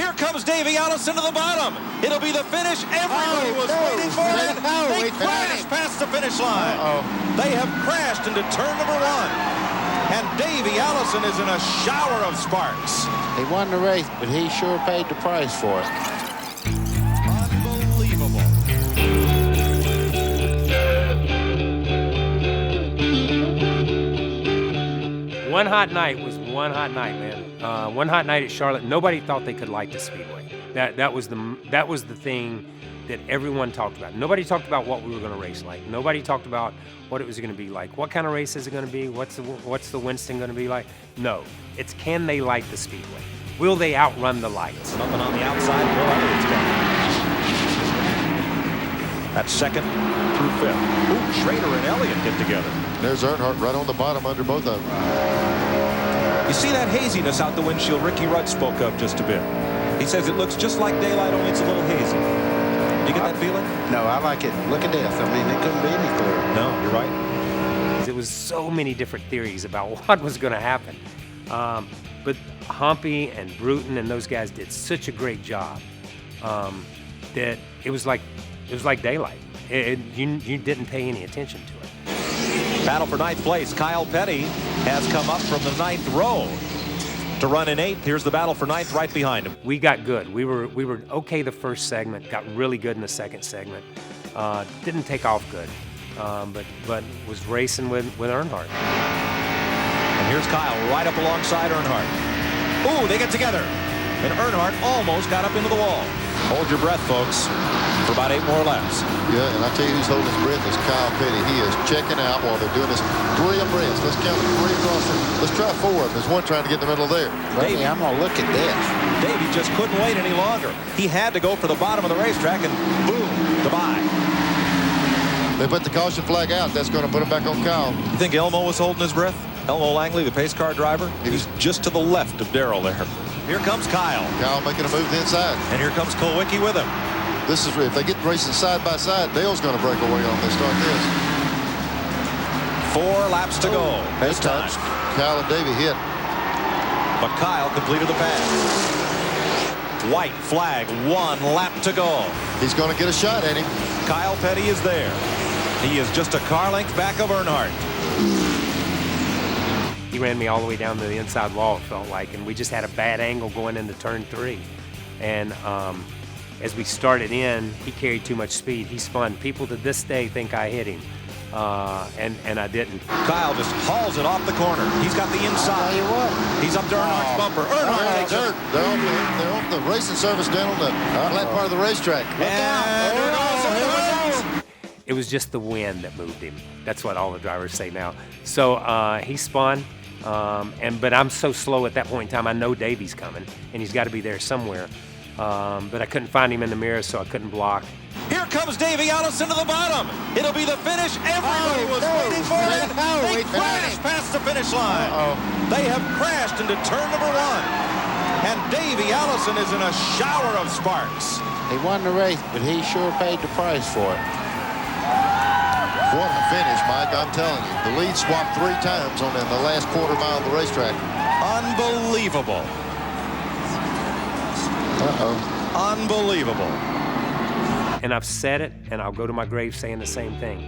Here comes Davey Allison to the bottom. It'll be the finish everybody was waiting for. They crashed past the finish line. They have crashed into turn number 1. And Davey Allison is in a shower of sparks. He won the race, but he sure paid the price for it. Unbelievable. One hot night was one hot night, man. One hot night at Charlotte. Nobody thought they could light the speedway. That was the thing that everyone talked about. Nobody talked about what we were going to race like. Nobody talked about what it was going to be like. What kind of race is it going to be? What's the Winston going to be like? No, it's can they light the speedway? Will they outrun the lights? Nothing on the outside. That's second through 5th. Ooh, Schrader and Elliott get together. There's Earnhardt right on the bottom under both of them. You see that haziness out the windshield Ricky Rudd spoke of just a bit. He says it looks just like daylight, only it's a little hazy. Do you get that feeling? No, I like it. Look at this. I mean, it couldn't be any clearer. No, you're right. There was so many different theories about what was going to happen. But Humpy and Bruton and those guys did such a great job that it was like daylight. You didn't pay any attention to it. Battle for 9th place. Kyle Petty has come up from the 9th row to run in 8th. Here's the battle for 9th right behind him. We got good. We were okay the first segment, got really good in the second segment. Didn't take off good, but was racing with Earnhardt. And here's Kyle right up alongside Earnhardt. Ooh, they get together. And Earnhardt almost got up into the wall. Hold your breath, folks, for about 8 more laps. Yeah, and I tell you who's holding his breath is Kyle Petty. He is checking out while they're doing this 3 abreast. Let's count 3 across there. Let's try 4 of them. There's one trying to get in the middle there. Davey, I'm going to look at this. Davey just couldn't wait any longer. He had to go for the bottom of the racetrack, and boom, goodbye. They put the caution flag out. That's going to put him back on Kyle. You think Elmo was holding his breath? Elmo Langley, the pace car driver? He's just to the left of Darrell there. Here comes Kyle. Kyle making a move to the inside. And here comes Kulwicki with him. This is if they get racing side by side, Dale's going to break away on this. Start this. 4 laps to go. This time, Kyle and Davey hit. But Kyle completed the pass. White flag, 1 lap to go. He's going to get a shot at him. Kyle Petty is there. He is just a car length back of Earnhardt. He ran me all the way down to the inside wall, it felt like, and we just had a bad angle going into turn 3. And as we started in, he carried too much speed. He spun. People to this day think I hit him, and I didn't. Kyle just hauls it off the corner. He's got the inside. I'll tell you what. He's up to Earnhardt's bumper. Earnhardt takes it. They're off the racing service down on the flat part of the racetrack. Look out. It was just the wind that moved him. That's what all the drivers say now. So he spun, but I'm so slow at that point in time. I know Davey's coming, and he's got to be there somewhere. But I couldn't find him in the mirror, so I couldn't block. Here comes Davey Allison to the bottom. It'll be the finish everybody was waiting for. They crashed past the finish line. They have crashed into turn number 1. And Davey Allison is in a shower of sparks. He won the race, but he sure paid the price for it. What a finish, Mike. I'm telling you. The lead swapped 3 times on the last quarter mile of the racetrack. Unbelievable. Unbelievable. And I've said it, and I'll go to my grave saying the same thing.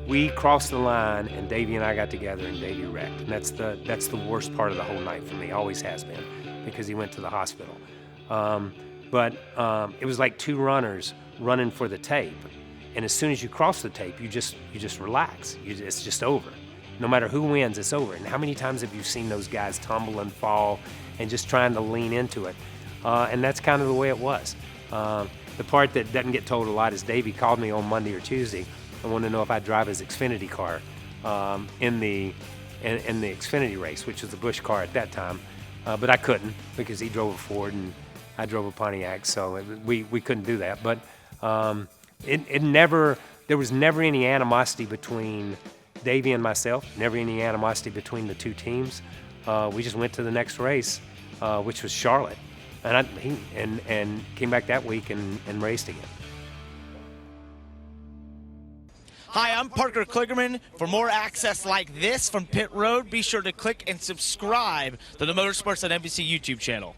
We crossed the line, and Davey and I got together, and Davey wrecked. And that's the worst part of the whole night for me. Always has been, because he went to the hospital. But it was like 2 runners running for the tape. And as soon as you cross the tape, you just relax. It's just over. No matter who wins, it's over. And how many times have you seen those guys tumble and fall and just trying to lean into it? And that's kind of the way it was. The part that doesn't get told a lot is Davey called me on Monday or Tuesday and wanted to know if I'd drive his Xfinity car in the Xfinity race, which was a Busch car at that time. But I couldn't because he drove a Ford and I drove a Pontiac, so we couldn't do that. But there was never any animosity between Davey and myself, never any animosity between the 2 teams. We just went to the next race, which was Charlotte. And came back that week and raced again. Hi, I'm Parker Kligerman. For more access like this from Pit Road, be sure to click and subscribe to the Motorsports on NBC YouTube channel.